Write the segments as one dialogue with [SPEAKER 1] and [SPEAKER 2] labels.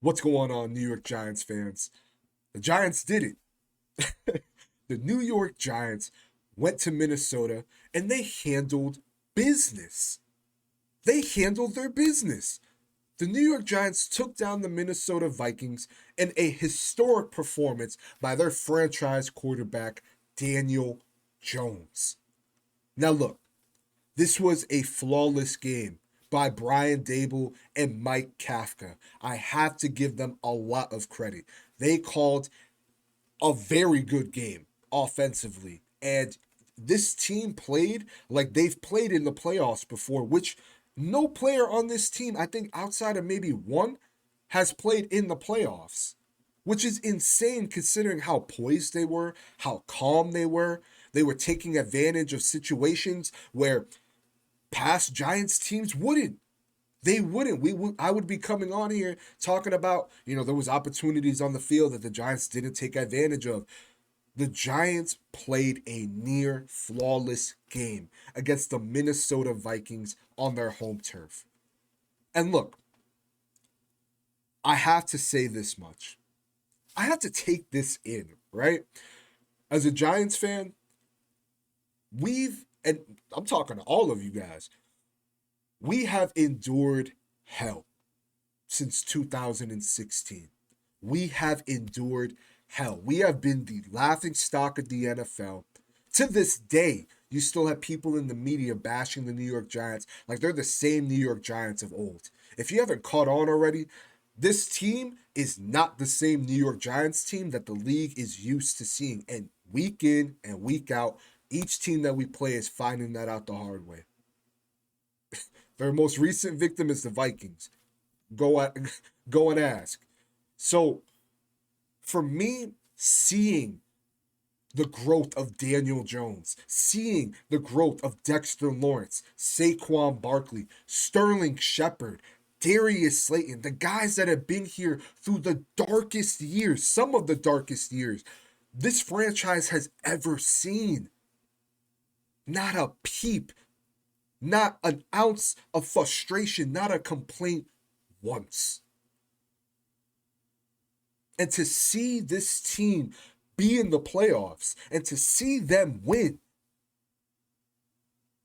[SPEAKER 1] What's going on, New York Giants fans? The Giants did it. The New York Giants went to Minnesota and they handled business. They handled their business. The New York Giants took down the Minnesota Vikings in a historic performance by their franchise quarterback, Daniel Jones. Now, look, this was a flawless game by Brian Dable and Mike Kafka. I have to give them a lot of credit. They called a very good game offensively. And this team played like they've played in the playoffs before, which no player on this team, I think outside of maybe one, has played in the playoffs, which is insane considering how poised they were, how calm they were. They were taking advantage of situations where past Giants teams wouldn't. They wouldn't. I would be coming on here talking about, there was opportunities on the field that the Giants didn't take advantage of. The Giants played a near flawless game against the Minnesota Vikings on their home turf. And look, I have to say this much. I have to take this in, right? As a Giants fan, and I'm talking to all of you guys, we have endured hell since 2016. We have endured hell. We have been the laughing stock of the NFL. To this day, you still have people in the media bashing the New York Giants like they're the same New York Giants of old. If you haven't caught on already, this team is not the same New York Giants team that the league is used to seeing. And week in and week out, each team that we play is finding that out the hard way. Their most recent victim is the Vikings. Go at, go and ask. So for me, seeing the growth of Daniel Jones, seeing the growth of Dexter Lawrence, Saquon Barkley, Sterling Shepard, Darius Slayton, the guys that have been here through the darkest years, some of the darkest years this franchise has ever seen. Not a peep, not an ounce of frustration, not a complaint once. And to see this team be in the playoffs and to see them win,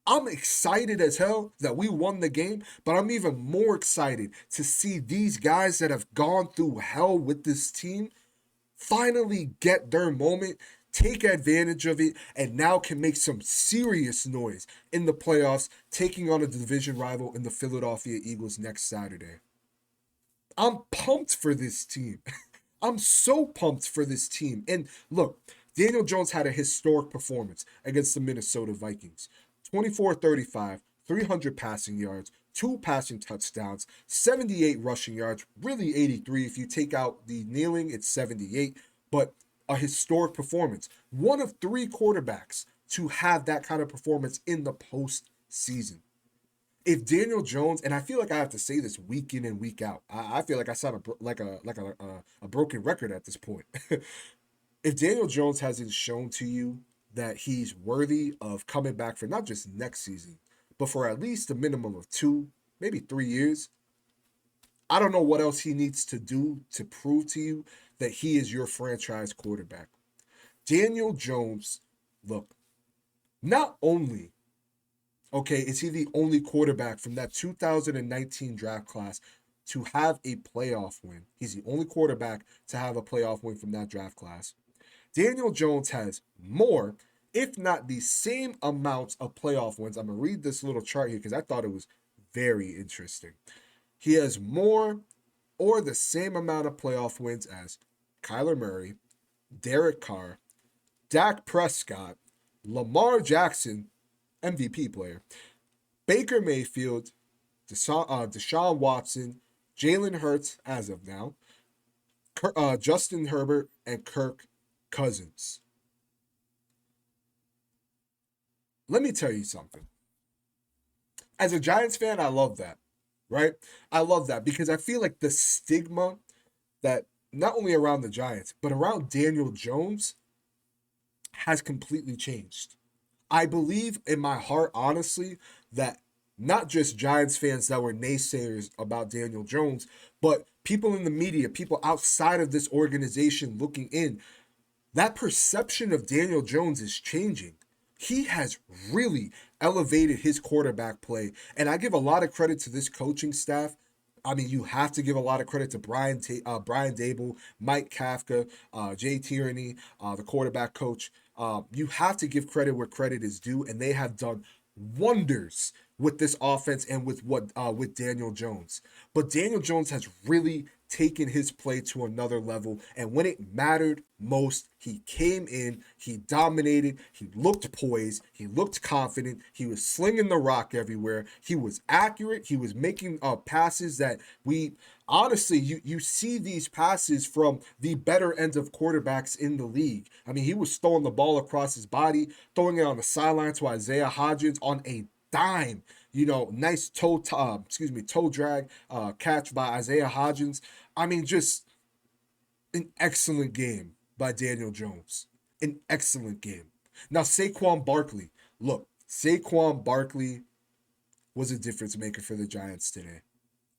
[SPEAKER 1] I'm excited as hell that we won the game, but I'm even more excited to see these guys that have gone through hell with this team finally get their moment, take advantage of it, and now can make some serious noise in the playoffs, taking on a division rival in the Philadelphia Eagles next Saturday. I'm pumped for this team. I'm so pumped for this team. And look, Daniel Jones had a historic performance against the Minnesota Vikings. 24-35, 300 passing yards, two passing touchdowns, 78 rushing yards, really 83. If you take out the kneeling, it's 78, but a historic performance. One of three quarterbacks to have that kind of performance in the postseason. If Daniel Jones, and I feel like I have to say this week in and week out, I feel like I sound like a broken record at this point. If Daniel Jones hasn't shown to you that he's worthy of coming back for not just next season, but for at least a minimum of 2, maybe 3 years, I don't know what else he needs to do to prove to you that he is your franchise quarterback. Daniel Jones, look, not only, okay, is he the only quarterback from that 2019 draft class to have a playoff win? He's the only quarterback to have a playoff win from that draft class. Daniel Jones has more, if not the same amounts of playoff wins. I'm going to read this little chart here because I thought it was very interesting. He has more or the same amount of playoff wins as Kyler Murray, Derek Carr, Dak Prescott, Lamar Jackson, MVP player, Baker Mayfield, Deshaun Watson, Jalen Hurts as of now, Justin Herbert, and Kirk Cousins. Let me tell you something. As a Giants fan, I love that, right? I love that because I feel like the stigma that not only around the Giants, but around Daniel Jones has completely changed. I believe in my heart, honestly, that not just Giants fans that were naysayers about Daniel Jones, but people in the media, people outside of this organization looking in, that perception of Daniel Jones is changing. He has really elevated his quarterback play. And I give a lot of credit to this coaching staff. I mean, you have to give a lot of credit to Brian Dable, Mike Kafka, Jay Tierney, the quarterback coach. You have to give credit where credit is due, and they have done wonders with this offense and with Daniel Jones. But Daniel Jones has really taken his play to another level, and when it mattered most, he came in, he dominated, he looked poised, he looked confident, he was slinging the rock everywhere, he was accurate, he was making passes that we honestly, you see these passes from the better end of quarterbacks in the league. I mean, he was throwing the ball across his body, throwing it on the sideline to Isaiah Hodgins on a dime. Nice toe drag catch by Isaiah Hodgins. I mean, just an excellent game by Daniel Jones. An excellent game. Now, Saquon Barkley. Look, Saquon Barkley was a difference maker for the Giants today.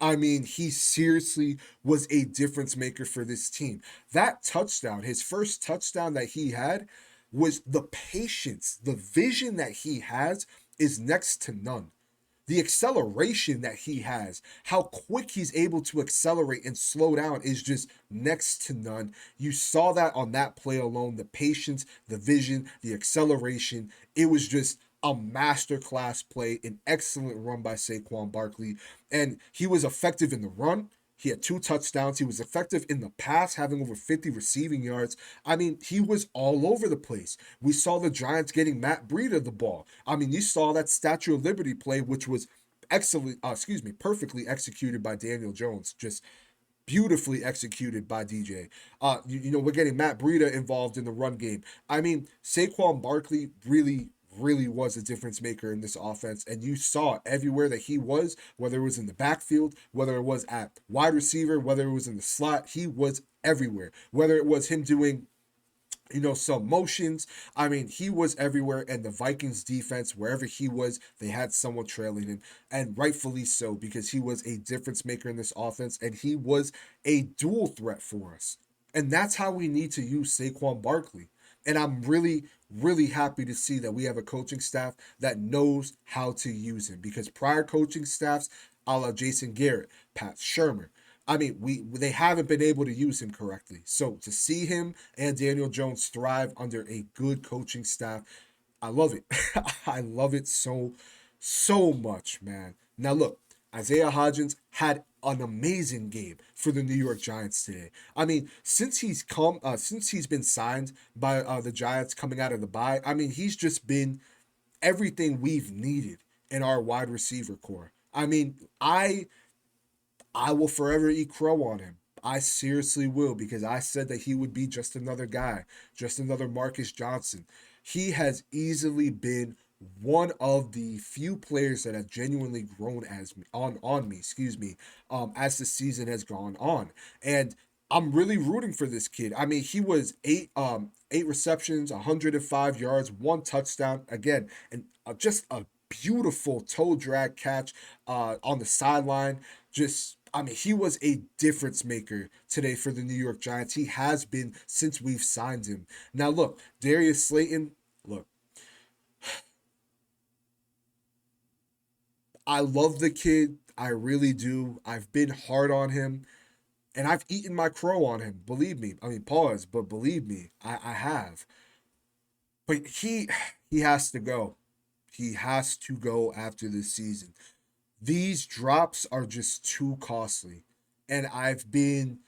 [SPEAKER 1] I mean, he seriously was a difference maker for this team. That touchdown, his first touchdown that he had, was the patience, the vision that he has is next to none. The acceleration that he has, how quick he's able to accelerate and slow down is just next to none. You saw that on that play alone, the patience, the vision, the acceleration. It was just a masterclass play, an excellent run by Saquon Barkley. And he was effective in the run. He had 2 touchdowns. He was effective in the pass, having over 50 receiving yards. I mean, he was all over the place. We saw the Giants getting Matt Breida the ball. I mean, you saw that Statue of Liberty play, which was perfectly executed by Daniel Jones. Just beautifully executed by DJ. We're getting Matt Breida involved in the run game. I mean, Saquon Barkley really was a difference maker in this offense. And you saw everywhere that he was, whether it was in the backfield, whether it was at wide receiver, whether it was in the slot, he was everywhere. Whether it was him doing some motions. I mean, he was everywhere, and the Vikings defense, wherever he was, they had someone trailing him, and rightfully so, because he was a difference maker in this offense, and he was a dual threat for us. And that's how we need to use Saquon Barkley. And I'm really happy to see that we have a coaching staff that knows how to use him, because prior coaching staffs, a la Jason Garrett, Pat Shermer, I mean, they haven't been able to use him correctly. So to see him and Daniel Jones thrive under a good coaching staff, I love it. I love it so much, man. Now look, Isaiah Hodgins had an amazing game for the New York Giants today. I mean, since he's been signed by the Giants coming out of the bye, I mean, he's just been everything we've needed in our wide receiver core. I mean, I will forever eat crow on him. I seriously will, because I said that he would be just another guy, just another Marcus Johnson. He has easily been one of the few players that have genuinely grown as me, on me, as the season has gone on. And I'm really rooting for this kid. I mean, he was eight receptions, 105 yards, 1 touchdown. Again, and just a beautiful toe drag catch on the sideline. Just, I mean, he was a difference maker today for the New York Giants. He has been since we've signed him. Now, look, Darius Slayton, look, I love the kid. I really do. I've been hard on him, and I've eaten my crow on him. Believe me. I mean, pause, but believe me, I have. But he has to go. He has to go after this season. These drops are just too costly. And I've been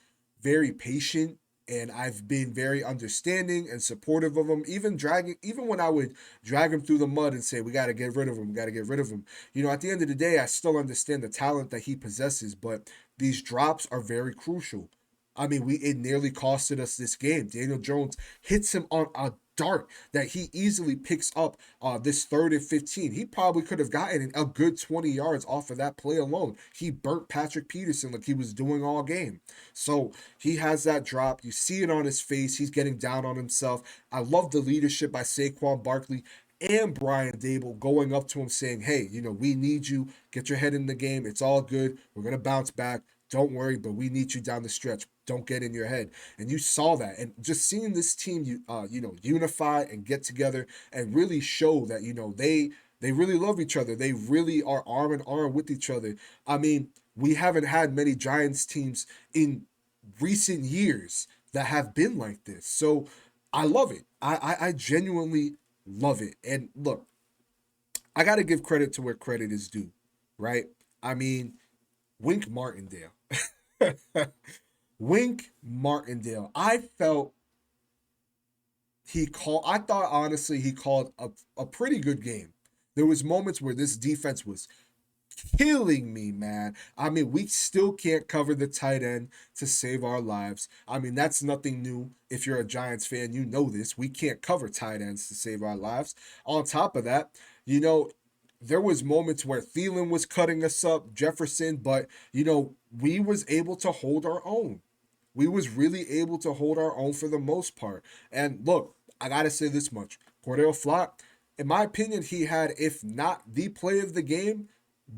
[SPEAKER 1] very patient, and I've been very understanding and supportive of him, even when I would drag him through the mud and say, we got to get rid of him, got to get rid of him. At the end of the day, I still understand the talent that he possesses, but these drops are very crucial. I mean, it nearly costed us this game. Daniel Jones hits him on a dart that he easily picks up this 3rd and 15. He probably could have gotten a good 20 yards off of that play alone. He burnt Patrick Peterson like he was doing all game. So he has that drop. You see it on his face. He's getting down on himself. I love the leadership by Saquon Barkley. and Brian Dable going up to him saying, hey, we need you. Get your head in the game. It's all good. We're going to bounce back. Don't worry, but we need you down the stretch. Don't get in your head. And you saw that. And just seeing this team, unify and get together and really show that, they really love each other. They really are arm in arm with each other. I mean, we haven't had many Giants teams in recent years that have been like this. So I love it. I genuinely love it. And look, I got to give credit to where credit is due, right? I mean, Wink Martindale. Wink Martindale. I thought honestly he called a pretty good game. There was moments where this defense was killing me, man. I mean, we still can't cover the tight end to save our lives. I mean, that's nothing new. If you're a Giants fan, you know this. We can't cover tight ends to save our lives. On top of that, you know, there was moments where Thielen was cutting us up, Jefferson, but we was able to hold our own. We was really able to hold our own for the most part. And look, I gotta say this much: Cordell Flott, in my opinion, he had, if not the play of the game,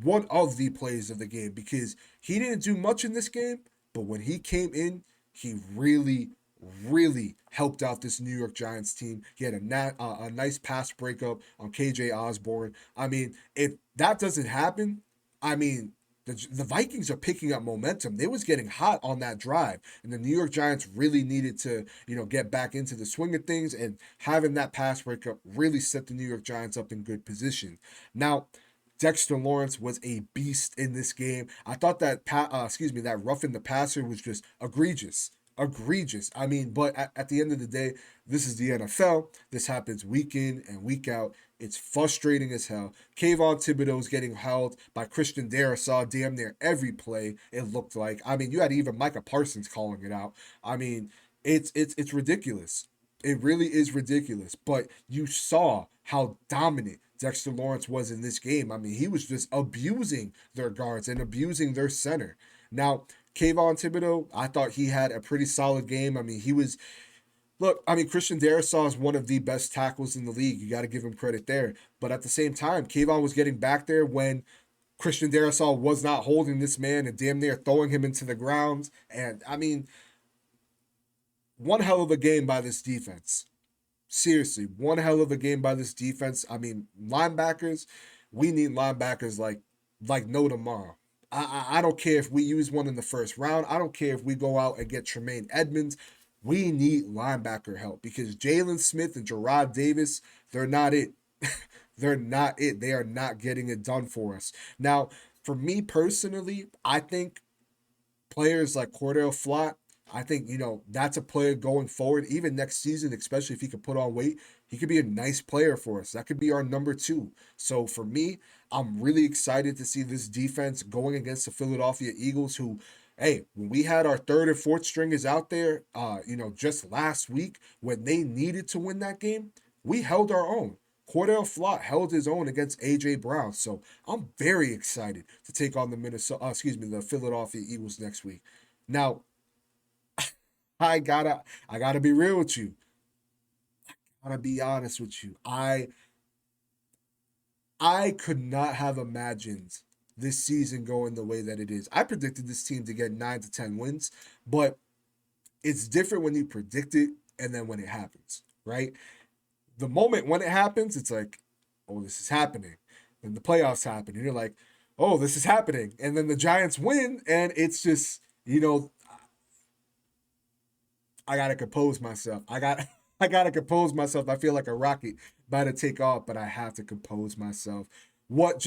[SPEAKER 1] one of the plays of the game because he didn't do much in this game, but when he came in, he really, really helped out this New York Giants team. He had a nice pass breakup on KJ Osborne. I mean, if that doesn't happen, I mean, the Vikings are picking up momentum. They was getting hot on that drive, and the New York Giants really needed to, get back into the swing of things, and having that pass breakup really set the New York Giants up in good position. Now, Dexter Lawrence was a beast in this game. I thought that roughing the passer was just egregious. Egregious. I mean, but at the end of the day, this is the NFL. This happens week in and week out. It's frustrating as hell. Kayvon Thibodeau's getting held by Christian Darrisaw damn near every play, it looked like. I mean, you had even Micah Parsons calling it out. I mean, it's ridiculous. It really is ridiculous. But you saw how dominant Dexter Lawrence was in this game. I mean, he was just abusing their guards and abusing their center. Now, Kayvon Thibodeau, I thought he had a pretty solid game. I mean, Christian Darrisaw is one of the best tackles in the league. You got to give him credit there. But at the same time, Kayvon was getting back there when Christian Darrisaw was not holding this man and damn near throwing him into the ground. And I mean, one hell of a game by this defense. Seriously, one hell of a game by this defense. I mean, linebackers, we need linebackers like no tomorrow. I don't care if we use one in the first round. I don't care if we go out and get Tremaine Edmonds. We need linebacker help because Jalen Smith and Gerard Davis, they're not it. They're not it. They are not getting it done for us. Now, for me personally, I think players like Cordell Flott, I think, that's a player going forward, even next season, especially if he could put on weight. He could be a nice player for us. That could be our number two. So for me, I'm really excited to see this defense going against the Philadelphia Eagles, who, hey, when we had our third and fourth stringers out there, just last week when they needed to win that game, we held our own. Cordell Flott held his own against AJ Brown. So I'm very excited to take on the Philadelphia Eagles next week. Now, I gotta be real with you. I gotta be honest with you. I could not have imagined this season going the way that it is. I predicted this team to get 9 to 10 wins, but it's different when you predict it and then when it happens, right? The moment when it happens, it's like, oh, this is happening. Then the playoffs happen, and you're like, oh, this is happening. And then the Giants win, and it's just, I gotta compose myself. I gotta compose myself. I feel like a rocket about to take off, but I have to compose myself. What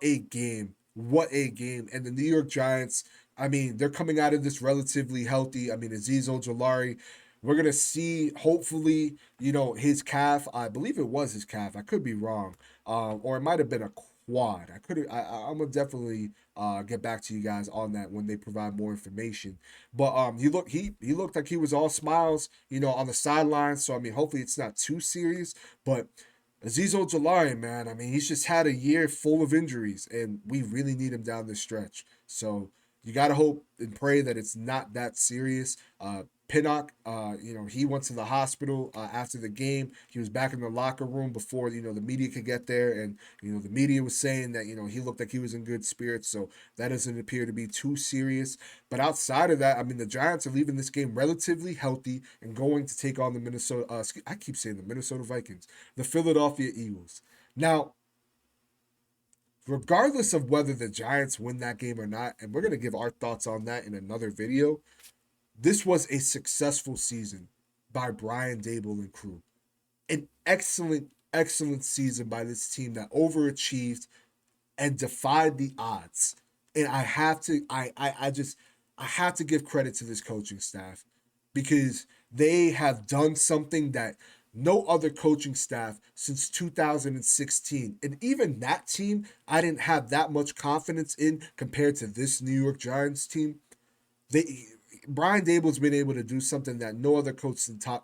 [SPEAKER 1] a game. What a game. And the New York Giants, I mean, they're coming out of this relatively healthy. I mean, Aziz Ojolari, we're gonna see hopefully, his calf. I believe it was his calf. I could be wrong. Or it might have been a quad. I'm gonna definitely get back to you guys on that when they provide more information. But he looked like he was all smiles, on the sidelines. So I mean, hopefully it's not too serious. But Aziz Ojolari, man, I mean, he's just had a year full of injuries, and we really need him down the stretch. So you gotta hope and pray that it's not that serious. Pinnock, he went to the hospital after the game. He was back in the locker room before, the media could get there. And, the media was saying that, he looked like he was in good spirits. So that doesn't appear to be too serious. But outside of that, I mean, the Giants are leaving this game relatively healthy and going to take on the I keep saying the Minnesota Vikings, the Philadelphia Eagles. Now, regardless of whether the Giants win that game or not, and we're going to give our thoughts on that in another video, this was a successful season by Brian Dable and crew. An excellent, excellent season by this team that overachieved and defied the odds. And I have to, I have to give credit to this coaching staff because they have done something that no other coaching staff since 2016. And even that team, I didn't have that much confidence in compared to this New York Giants team. They Brian Dable's been able to do something that no other coach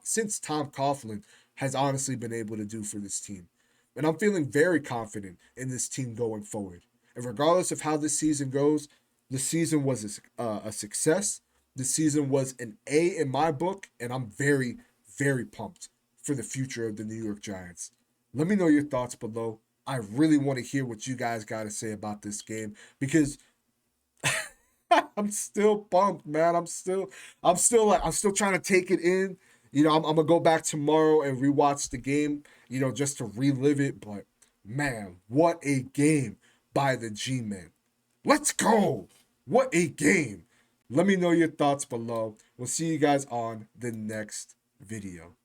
[SPEAKER 1] since Tom Coughlin has honestly been able to do for this team. And I'm feeling very confident in this team going forward. And regardless of how this season goes, the season was a success. The season was an A in my book, and I'm very, very pumped for the future of the New York Giants. Let me know your thoughts below. I really want to hear what you guys got to say about this game because I'm still pumped, man. I'm still trying to take it in. I'm gonna go back tomorrow and rewatch the game, just to relive it. But man, what a game by the G-Men. Let's go. What a game. Let me know your thoughts below. We'll see you guys on the next video.